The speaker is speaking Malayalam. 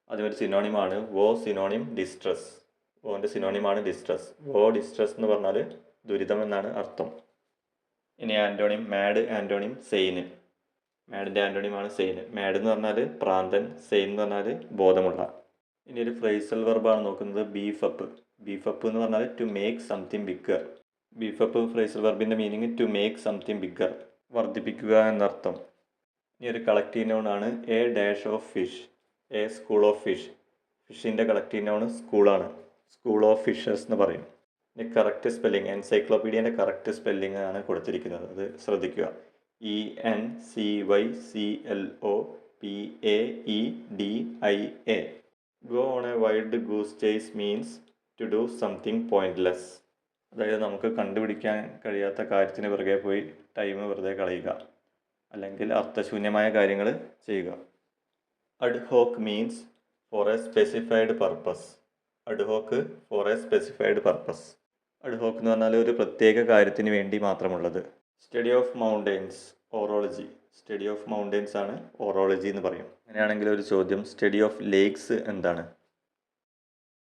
അതിനൊരു സിനോണിമാണ് വോ സിനോണിം ഡിസ്ട്രസ്. വോൻ്റെ സിനോണിമാണ് ഡിസ്ട്രസ്. വോ ഡിസ്ട്രസ് എന്ന് പറഞ്ഞാൽ ദുരിതം എന്നാണ് അർത്ഥം. ഇനി ആൻറ്റോണിം മാഡ്, ആൻറ്റോണിം സെയിന്. മാഡിൻ്റെ ആൻറ്റോണിമാണ് സെയിന്. മാഡ് എന്ന് പറഞ്ഞാൽ പ്രാന്തൻ, സെയിൻ എന്ന് പറഞ്ഞാൽ ബോധമുള്ള. ഇനി ഒരു ഫ്രേസൽ വെർബാണ് നോക്കുന്നത് ബീഫ് അപ്പ്. ബീഫ് അപ്പ് എന്ന് പറഞ്ഞാൽ to make something bigger. Beef up phrasal വെർബിൻ്റെ meaning to make something bigger, വർദ്ധിപ്പിക്കുക എന്നർത്ഥം. ഇനി ഒരു കളക്റ്റീവ് നൗൺ ആണ് a dash of fish, a school of fish. ഫിഷിൻ്റെ കളക്റ്റീവ് നൗൺ സ്കൂളാണ്, സ്കൂൾ ഓഫ് ഫിഷേഴ്സ് എന്ന് പറയും. ഇനി കറക്റ്റ് സ്പെല്ലിംഗ്, എൻസൈക്ലോപീഡിയൻ്റെ കറക്റ്റ് സ്പെല്ലിംഗ് ആണ് കൊടുത്തിരിക്കുന്നത്, അത് ശ്രദ്ധിക്കുക. ENCYCLOPAEDIA. Go on a wild goose chase means to do something pointless. അതായത് നമുക്ക് കണ്ടുപിടിക്കാൻ കഴിയാത്ത കാര്യത്തിന് പുറകെ പോയി ടൈം വെറുതെ കളയുക, അല്ലെങ്കിൽ അർത്ഥശൂന്യമായ കാര്യങ്ങൾ ചെയ്യുക. Ad hoc means for a specified purpose. Ad hoc for a specified purpose. Ad hoc എന്ന് പറഞ്ഞാൽ ഒരു പ്രത്യേക കാര്യത്തിന് വേണ്ടി മാത്രമുള്ളത്. Study of mountains, orology. Study of mountains ആണ് ഓറോളജി എന്ന് പറയും. അങ്ങനെയാണെങ്കിൽ ഒരു ചോദ്യം, സ്റ്റഡി ഓഫ് ലേക്സ് എന്താണ്?